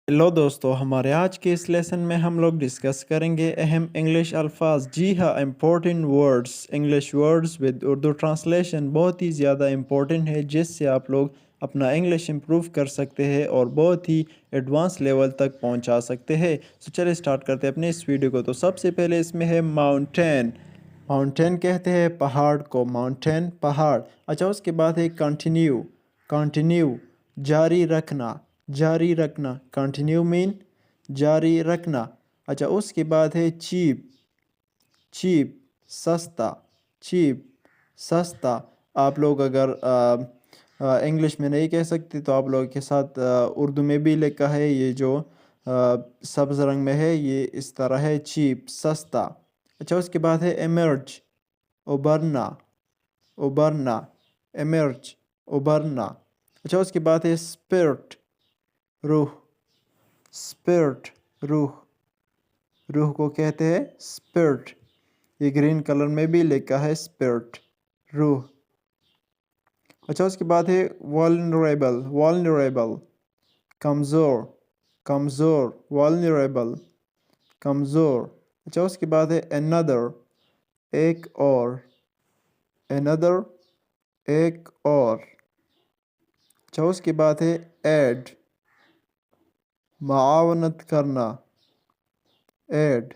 Hello दोस्तों, हमारे आज के इस लेसन में हम लोग डिस्कस करेंगे अहम इंग्लिश अल्फाज। जी हाँ, important words, English words with Urdu translation बहुत ही ज़्यादा इम्पोर्टेंट है, जिससे आप लोग अपना इंग्लिश इम्प्रूव कर सकते हैं और बहुत ही एडवांस लेवल तक पहुंचा सकते हैं। तो चलिए स्टार्ट करते हैं अपने इस वीडियो को। तो सबसे पहले इसमें है माउंटेन। माउंटेन कहते हैं पहाड़ को, माउंटेन पहाड़। अच्छा, उसके बाद है कंटिन्यू। कंटिन्यू जारी रखना, जारी रखना। कंटिन्यू मीन जारी रखना। अच्छा, उसके बाद है चीप। चीप सस्ता, चीप सस्ता। आप लोग अगर इंग्लिश में नहीं कह सकते तो आप लोगों के साथ उर्दू में भी लिखा है, ये जो सब्ज़ रंग में है ये इस तरह है, चीप सस्ता। अच्छा, उसके बाद है एमर्ज, उबरना, उबरना। एमर्ज उबरना। अच्छा, उसके बाद है स्पिरिट, रूह। स्पिरिट रूह, रूह को कहते हैं स्पिरिट। ये ग्रीन कलर में भी लिखा है स्पिरिट, रूह। अच्छा, उसके बाद है वल्नरेबल, वल्नरेबल कमज़ोर, कमज़ोर। वल्नरेबल कमज़ोर। अच्छा, उसके बाद है another, एक और। another एक और। अच्छा, उसके बाद है ऐड, माआवनत करना। ऐड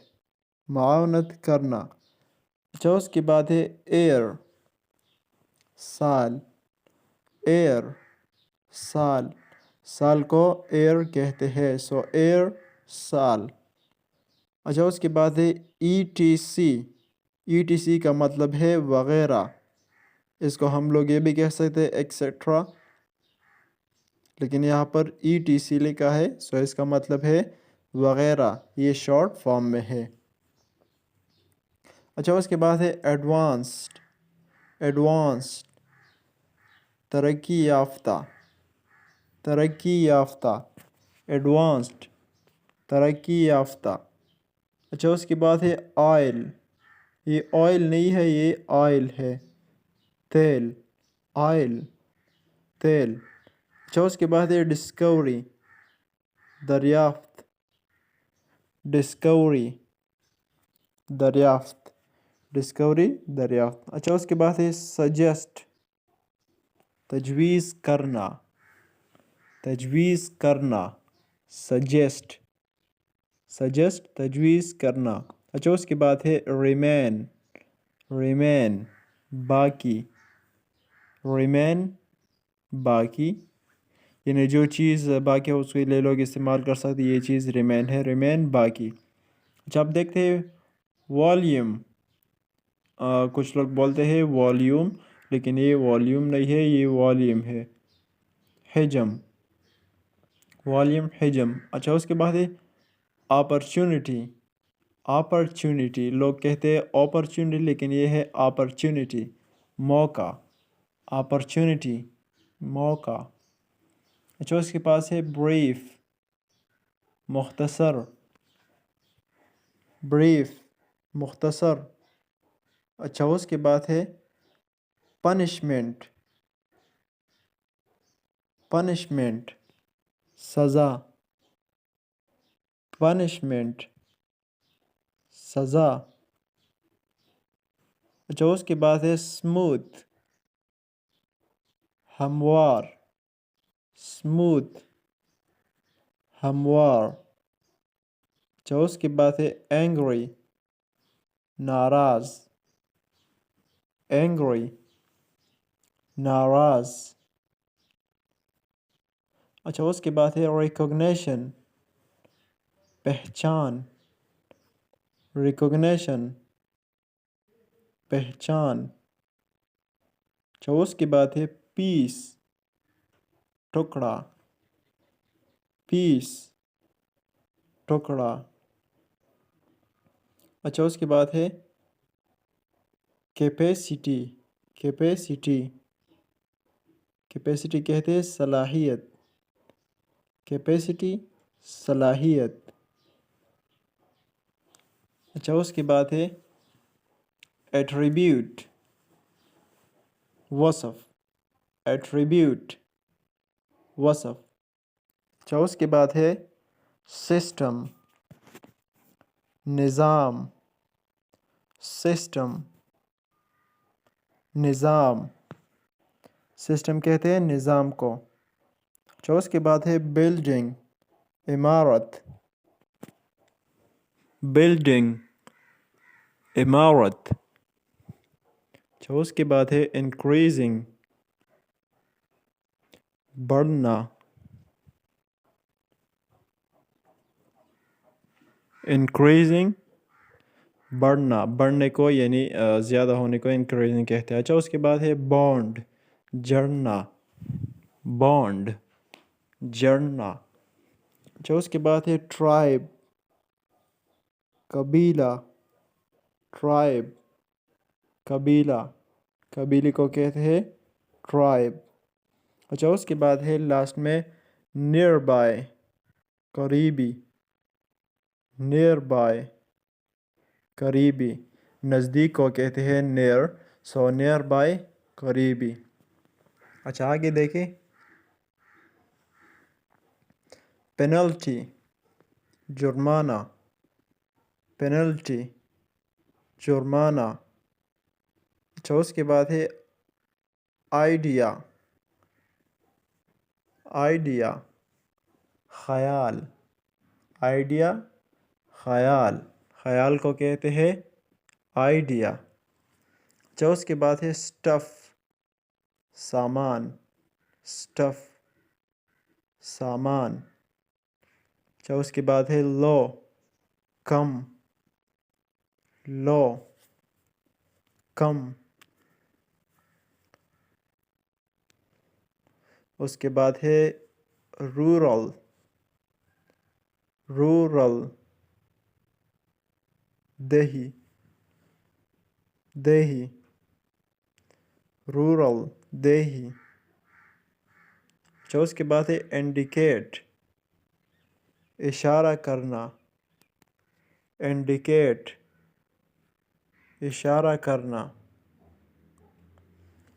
माआवनत करना। अच्छा, उसके बाद है एयर, साल। एयर साल, साल को एयर कहते हैं, सो एयर साल। अच्छा, उसके बाद है E T C. E T C का मतलब है वगैरह। इसको हम लोग ये भी कह सकते हैं एक्सेट्रा, लेकिन यहाँ पर ई टी सी लिखा है, सो इसका मतलब है वगैरह, ये शॉर्ट फॉर्म में है। अच्छा, उसके बाद है एडवांस्ड। एडवांस्ड तरक्की याफ्ता, तरक्की याफ्ता। एडवांस्ड तरक्की याफ्ता। अच्छा, उसके बाद है ऑयल। ये ऑयल नहीं है, ये ऑयल है, तेल। ऑयल तेल। अच्छा, उसके बाद है डिस्कवरी, दरियाफ्त। डिस्कवरी दरियाफ्त, डिस्कवरी दरियाफ्त। अच्छा, उसके बाद है सजेस्ट, तजवीज़ करना। तजवीज़ करना सजेस्ट, सजेस्ट तजवीज़ करना। अच्छा, उसके बाद है रिमेन, रिमेन बाकी। रिमेन बाकी, यानी जो चीज़ बाकी है उसके लिए लोग इस्तेमाल कर सकते, ये चीज़ रिमेन है, रिमेन बाकी। अच्छा, अब देखते हैं वॉल्यूम। कुछ लोग बोलते हैं वॉल्यूम, लेकिन ये वॉल्यूम नहीं है, ये वॉल्यूम है। हिजम, वॉल्यूम हिजम। अच्छा, उसके बाद है अपॉर्चुनिटी। अपॉर्चुनिटी, लोग कहते हैं अपॉर्चुनिटी, लेकिन ये है अपॉर्चुनिटी, मौका। अपॉर्चुनिटी मौका। अच्छा, उसके पास है ब्रीफ, मुख्तसर। ब्रीफ मुख्तसर। अच्छा, उसके बाद है पनिशमेंट, पनिशमेंट सज़ा। पनिशमेंट सज़ा। अच्छा, उसके बाद है स्मूथ, हमवार। स्मूथ हमवार। अच्छा, उसके बाद है एंग्री, नाराज़। एंग्री नाराज़। अच्छा, उसके बाद है रिकॉग्निशन, पहचान। रिकॉग्निशन पहचान। अच्छा, उसके बाद है पीस, टुकड़ा। पीस टुकड़ा। अच्छा, उसके बाद है कैपेसिटी, कैपेसिटी। कैपेसिटी कहते हैं सलाहियत, कैपेसिटी सलाहियत। अच्छा, उसके बाद है एट्रीब्यूट, वसफ़। एट्रीब्यूट वसफ़। अच्छा, उसके बाद है سسٹم، نظام، سسٹم، نظام، سسٹم کہتے ہیں نظام کو. اچھا اس کے بعد ہے بلڈنگ، عمارت، بلڈنگ، عمارت. اچھا اس کے بعد ہے انکریزنگ، بڑھنا، انکریزنگ، بڑھنا، بڑھنے کو یعنی زیادہ ہونے کو انکریزنگ کہتے ہیں. اچھا اس کے بعد ہے بانڈ، جڑنا، بانڈ، جڑنا. اچھا اس کے بعد ہے ٹرائب، قبیلہ، ٹرائب، قبیلہ، قبیلے کو کہتے ہیں ٹرائب. اچھا اس کے بعد ہے لاسٹ میں نیئر بائی، قریبی، نیئر بائی، قریبی، نزدیک کو کہتے ہیں نیئر، سو نیئر بائی، قریبی. اچھا آگے دیکھیں. پینلٹی، جرمانہ، پینلٹی، جرمانہ. اچھا اس کے بعد ہے آئیڈیا، آئیڈیا، خیال، آئیڈیا، خیال، خیال کو کہتے ہیں آئیڈیا. اچھا اس کے بعد ہے سٹف، سامان، سٹف، سامان. اچھا اس کے بعد ہے لو، کم، لو، کم. اس کے بعد ہے رورل، رورل، دیہی، دیہی، رورل، دیہی. اچھا اس کے بعد ہے انڈیکیٹ، اشارہ کرنا، انڈیکیٹ، اشارہ کرنا.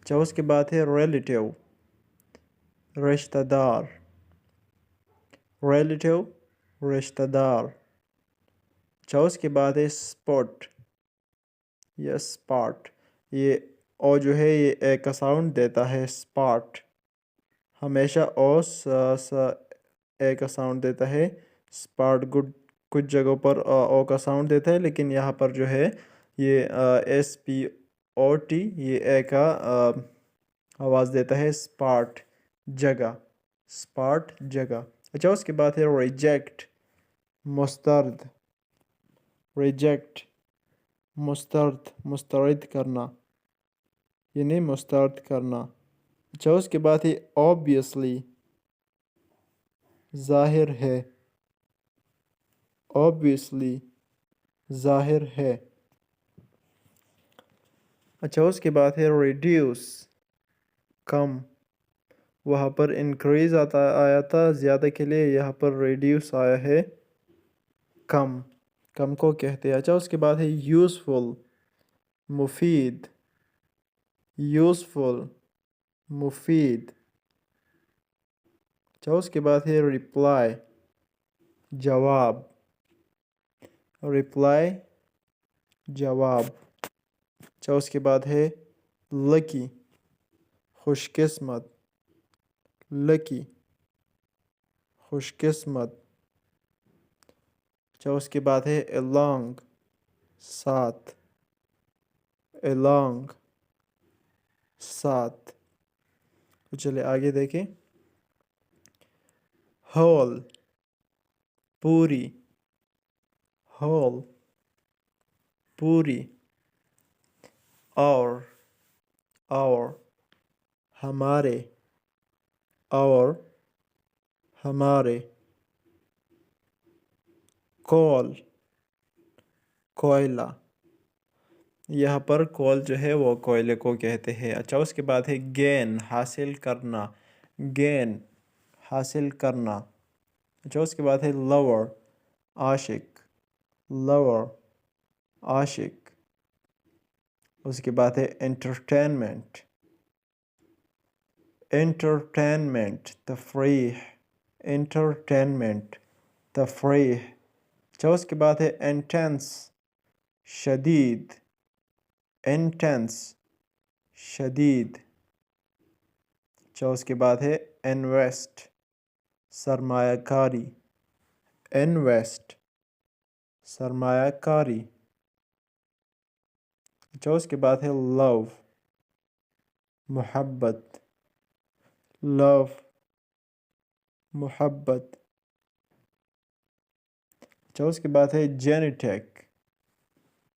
اچھا اس کے بعد ہے ریلیٹیو، رشتہ دار، ریلیٹیو، رشتہ دار. اچھا اس کے بعد ہے اسپاٹ، یا اسپاٹ، یہ او جو ہے یہ اے کا ساؤنڈ دیتا ہے. اسپاٹ ہمیشہ او اے کا ساؤنڈ دیتا ہے. اسپاٹ کچھ جگہوں پر او کا ساؤنڈ دیتا ہے، لیکن یہاں پر جو ہے یہ ایس پی او ٹی یہ اے کا آواز دیتا ہے. اسپاٹ، جگہ، اسپاٹ، جگہ. اچھا اس کے بعد ہے ریجیکٹ، مسترد، ریجیکٹ، مسترد، مسترد کرنا یعنی مسترد کرنا. اچھا اس کے بعد ہے obviously، ظاہر ہے، obviously، ظاہر ہے. اچھا اس کے بعد ہے ریڈیوس، کم. وہاں پر انکریز آیا تھا زیادہ کے لیے، یہاں پر ریڈیوس آیا ہے کم، کم کو کہتے ہیں. اچھا اس کے بعد ہے یوزفل، مفید، یوزفل، مفید. اچھا اس کے بعد ہے رپلائی، جواب، رپلائی، جواب. اچھا اس کے بعد ہے لکی، خوش قسمت، لکی، خوش قسمت. اچھا اس کے بعد ہے along، ساتھ، along، ساتھ. تو چلے آگے دیکھیں. ہول، پوری، ہول، پوری. اور، ہمارے، اور، ہمارے. کول، کوئلہ، یہاں پر کول جو ہے وہ کوئلے کو کہتے ہیں. اچھا اس کے بعد ہے گین، حاصل کرنا، گین، حاصل کرنا. اچھا اس کے بعد ہے لور، عاشق، لور، عاشق. اس کے بعد ہے انٹرٹینمنٹ، انٹرٹینمنٹ، تفریح، انٹرٹینمنٹ. تفریح. اچھا اس کے بعد ہے انٹینس شدید. انٹینس شدید. اچھا اس کے بعد ہے انویسٹ سرمایہ کاری. انویسٹ سرمایہ کاری. اچھا اس کے بعد ہے لو محبت. لو محبت. اچھا اس کے بعد ہے جینیٹک.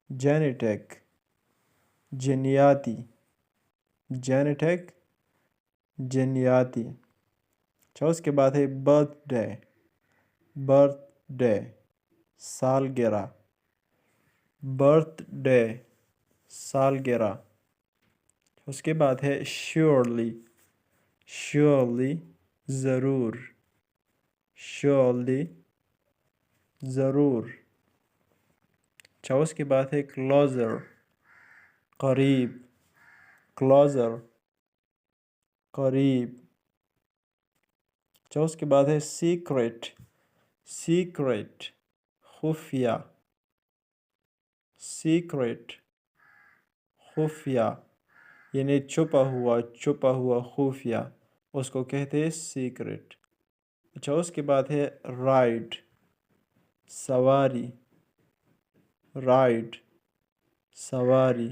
جینیٹک جنیاتی. جینیٹک جنیاتی. اچھا اس کے بعد ہے برتھ ڈے. برتھ ڈے سالگرہ. برتھ ڈے سالگرہ. اس کے بعد ہے شیورلی. شیورلی ضرور. شیورلی ضرور. اچھا اس کے بعد ہے کلوزر قریب. کلوزر قریب. اچھا اس کے بعد ہے سیکریٹ. سیکریٹ خفیہ. سیکریٹ خفیہ یعنی چھپا ہوا. چھپا ہوا خفیہ اس کو کہتے ہیں سیکریٹ. اچھا اس کے بعد ہے رائڈ سواری. رائڈ سواری.